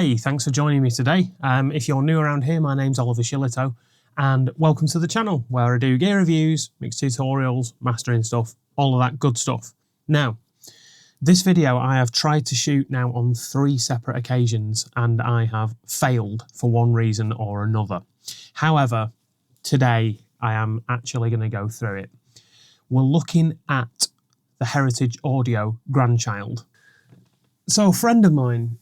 Hey, thanks for joining me today. If you're new around here, my name's Oliver Shillito, and welcome to the channel where I do gear reviews, mix tutorials, mastering stuff, all of that good stuff. Now, this video I have tried to shoot now on 3 separate occasions and I have failed for one reason or another. However, today I am actually going to go through it. We're looking at the Heritage Audio Grandchild. So a friend of mine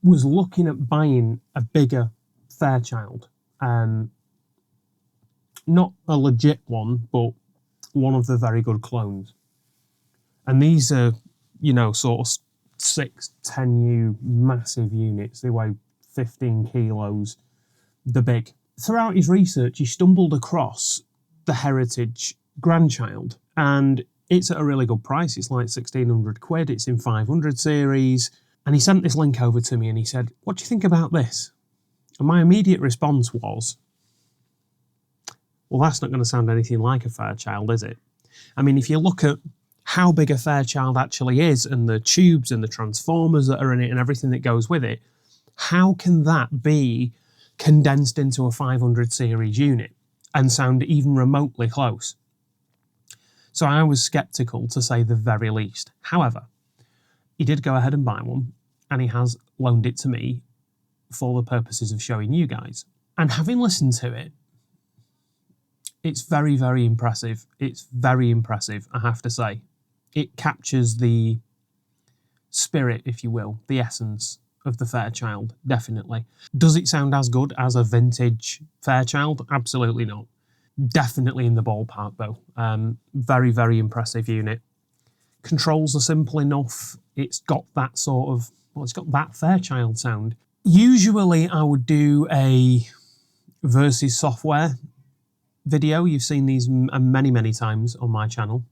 was looking at buying a bigger Fairchild. Not a legit one, but one of the very good clones. And these are, you know, sort of 610U massive units. They weigh 15 kilos. They're big. Throughout his research, he stumbled across the Heritage Grandchild, and it's at a really good price. It's like 1,600 quid. It's in 500 series. And he sent this link over to me and he said, "What do you think about this?" And my immediate response was, well, that's not going to sound anything like a Fairchild, is it? I mean, if you look at how big a Fairchild actually is and the tubes and the transformers that are in it and everything that goes with it, how can that be condensed into a 500 series unit and sound even remotely close? So I was sceptical, to say the very least. However, he did go ahead and buy one, and he has loaned it to me for the purposes of showing you guys. And having listened to it, it's very, very impressive. It's very impressive, I have to say. It captures the spirit, if you will, the essence of the Fairchild, definitely. Does it sound as good as a vintage Fairchild? Absolutely not. Definitely in the ballpark, though. Very, very impressive unit. Controls are simple enough. It's got that sort of, well, it's got that Fairchild sound. Usually I would do a versus software video. You've seen these many, many times on my channel.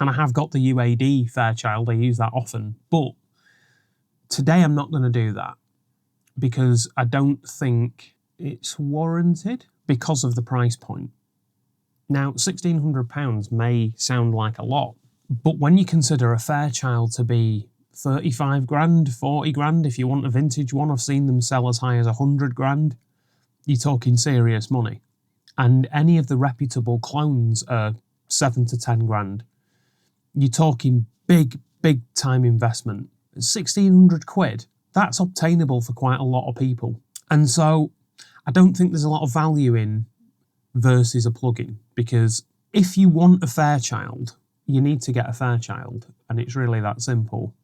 And I have got the UAD Fairchild. I use that often. But today I'm not going to do that because I don't think it's warranted because of the price point. Now, £1,600 may sound like a lot, but when you consider a Fairchild to be 35 grand, 40 grand, if you want a vintage one, I've seen them sell as high as 100 grand, you're talking serious money. And any of the reputable clones are 7 to 10 grand. You're talking big, big time investment. 1,600 quid, that's obtainable for quite a lot of people. And so I don't think there's a lot of value in versus a plug-in, because if you want a Fairchild, you need to get a Fairchild, and it's really that simple,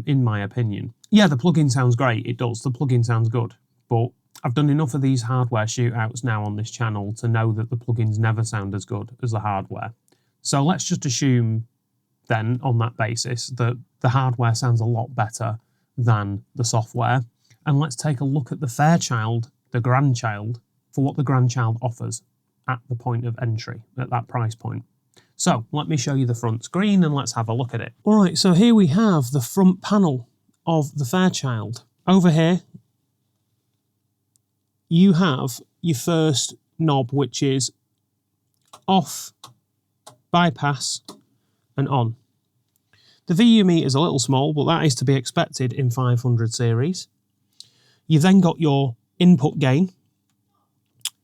in my opinion. Yeah, the plug-in sounds great, it does, the plug-in sounds good, but I've done enough of these hardware shootouts now on this channel to know that the plugins never sound as good as the hardware. So let's just assume then, on that basis, that the hardware sounds a lot better than the software, and let's take a look at the Fairchild, the Grandchild, for what the Grandchild offers at the point of entry, at that price point. So let me show you the front screen and let's have a look at it. All right, so here we have the front panel of the Fairchild. Over here, you have your first knob, which is off, bypass, and on. The VU meter is a little small, but that is to be expected in 500 series. You've then got your input gain.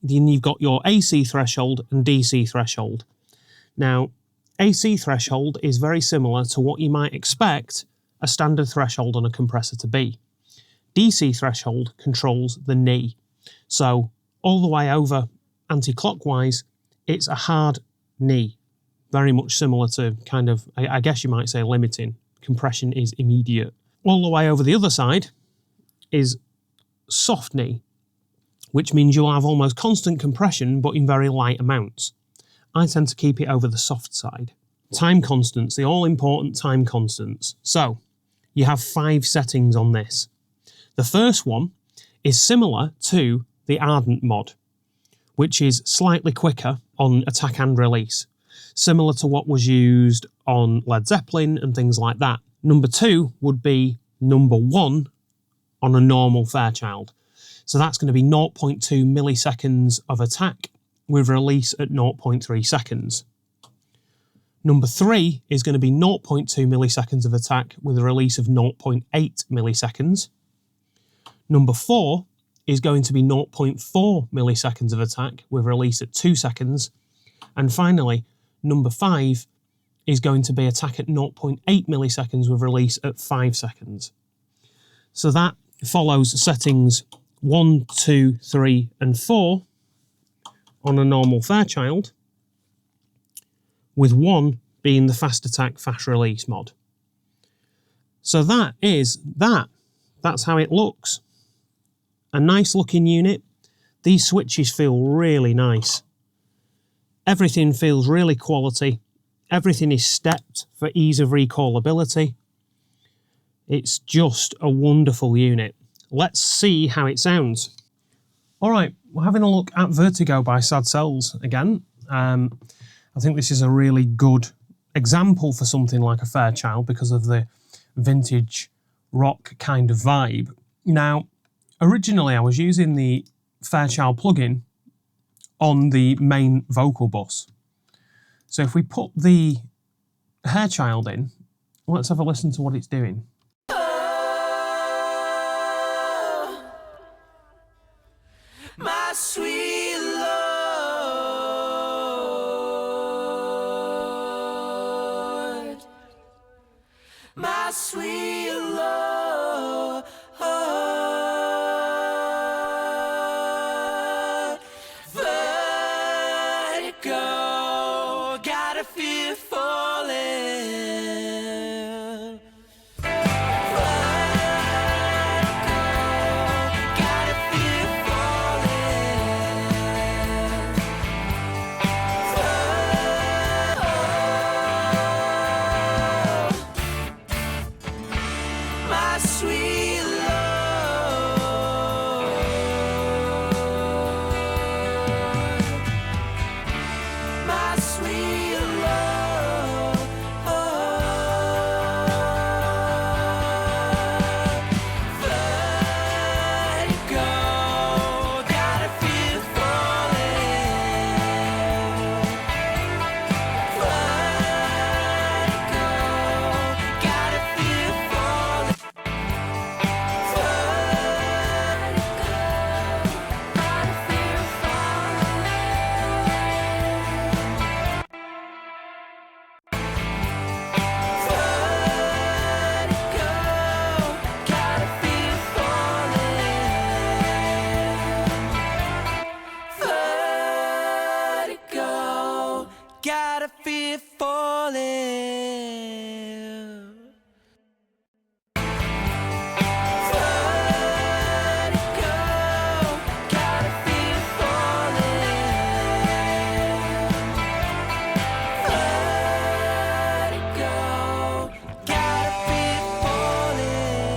Then you've got your AC threshold and DC threshold. Now, AC threshold is very similar to what you might expect a standard threshold on a compressor to be. DC threshold controls the knee. So all the way over anti-clockwise, it's a hard knee. Very much similar to kind of, I guess you might say, limiting. Compression is immediate. All the way over the other side is soft knee, which means you'll have almost constant compression, but in very light amounts. I tend to keep it over the soft side. Time constants, the all-important time constants. So, you have 5 settings on this. The first one is similar to the Ardent mod, which is slightly quicker on attack and release, similar to what was used on Led Zeppelin and things like that. Number 2 would be number 1 on a normal Fairchild. So that's going to be 0.2 milliseconds of attack with release at 0.3 seconds. Number 3 is going to be 0.2 milliseconds of attack with a release of 0.8 milliseconds. Number 4 is going to be 0.4 milliseconds of attack with release at 2 seconds. And finally, number 5 is going to be attack at 0.8 milliseconds with release at 5 seconds. So that follows settings 1, 2, 3 and 4 on a normal Fairchild, with 1 being the fast attack, fast release mod. So that is that. That's how it looks. A nice looking unit. These switches feel really nice. Everything feels really quality. Everything is stepped for ease of recallability. It's just a wonderful unit. Let's see how it sounds. All right, we're having a look at Vertigo by Sad Cells again. I think this is a really good example for something like a Fairchild because of the vintage rock kind of vibe. Now, originally I was using the Fairchild plugin on the main vocal bus. So if we put the Hairchild in, let's have a listen to what it's doing. My sweet Lord, my sweet Lord, vertigo, got a fear falling. Got a fear falling. Vertigo, got a fear falling. Vertigo, got a fear falling. Vertigo, got a fear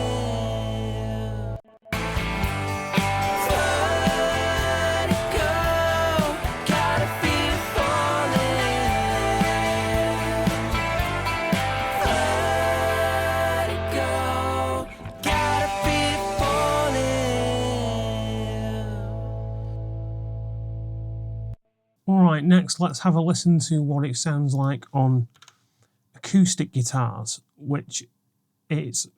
Alright, next let's have a listen to what it sounds like on acoustic guitars, which it's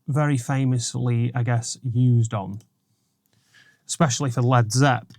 very famously, I guess, used on, especially for Led Zepp.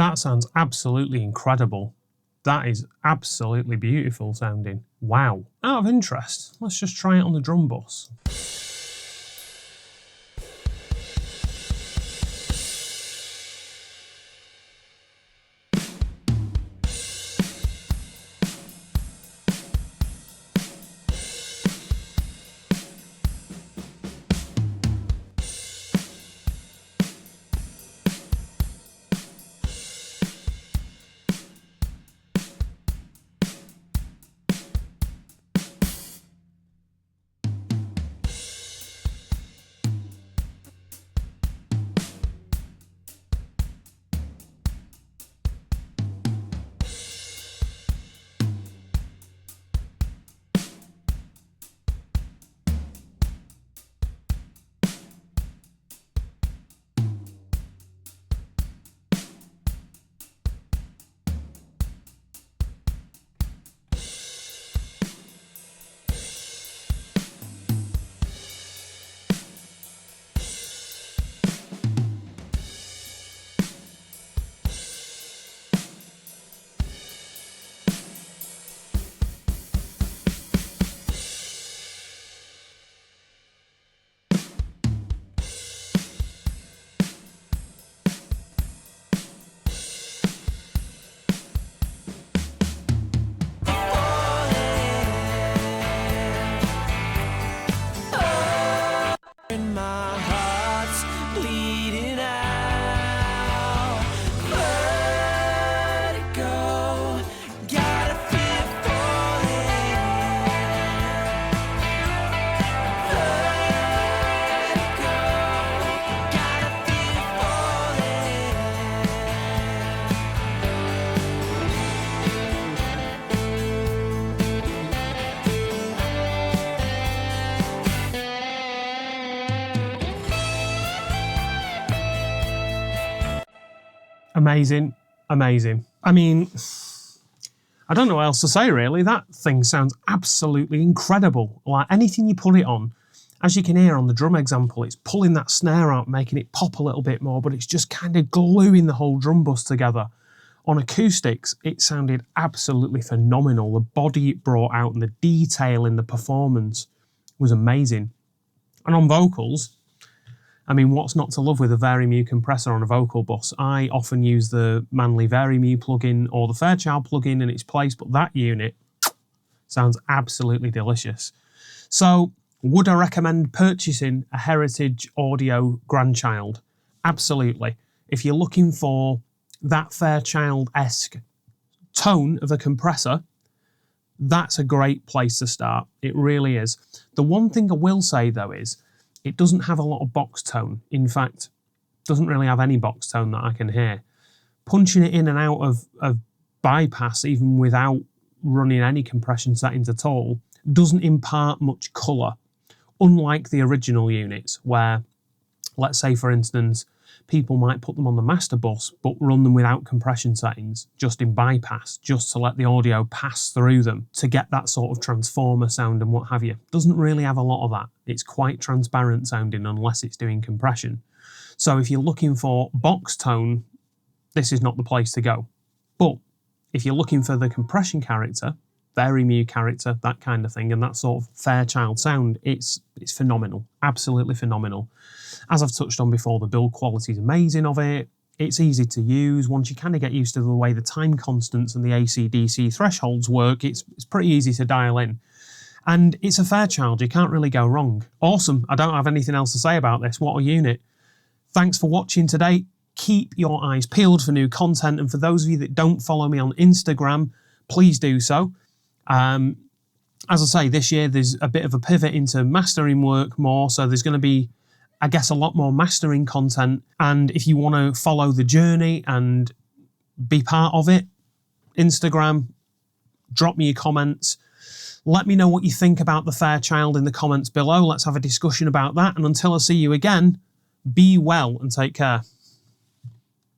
That sounds absolutely incredible. That is absolutely beautiful sounding. Wow. Out of interest, let's just try it on the drum bus. And my heart's bleeding out. Let it go. Gotta feel it falling. Let it go. Gotta feel it falling. Amazing, amazing. I mean, I don't know what else to say really. That thing sounds absolutely incredible. Like anything you put it on, as you can hear on the drum example, it's pulling that snare out, making it pop a little bit more, but it's just kind of gluing the whole drum bus together. On acoustics, it sounded absolutely phenomenal. The body it brought out and the detail in the performance was amazing. And on vocals, I mean, what's not to love with a Vari-Mu compressor on a vocal bus? I often use the Manley Vari-Mu plugin or the Fairchild plugin in its place, but that unit sounds absolutely delicious. So, would I recommend purchasing a Heritage Audio Grandchild? Absolutely. If you're looking for that Fairchild-esque tone of a compressor, that's a great place to start. It really is. The one thing I will say though is, it doesn't have a lot of box tone. In fact, doesn't really have any box tone that I can hear. Punching it in and out of bypass, even without running any compression settings at all, doesn't impart much colour. Unlike the original units, where, let's say for instance, people might put them on the master bus, but run them without compression settings, just in bypass, just to let the audio pass through them to get that sort of transformer sound and what have you. Doesn't really have a lot of that. It's quite transparent sounding unless it's doing compression. So if you're looking for box tone, this is not the place to go. But if you're looking for the compression character, Vari-Mu character, that kind of thing, and that sort of Fairchild sound, it's phenomenal, absolutely phenomenal. As I've touched on before, the build quality is amazing of it. It's easy to use. Once you kind of get used to the way the time constants and the AC/DC thresholds work, it's pretty easy to dial in. And it's a Fairchild, you can't really go wrong. Awesome, I don't have anything else to say about this. What a unit. Thanks for watching today. Keep your eyes peeled for new content, and for those of you that don't follow me on Instagram, please do so. As I say, this year there's a bit of a pivot into mastering work more, so there's going to be, I guess, a lot more mastering content. And if you want to follow the journey and be part of it, Instagram, drop me your comments. Let me know what you think about the Fairchild in the comments below. Let's have a discussion about that. And until I see you again, be well and take care.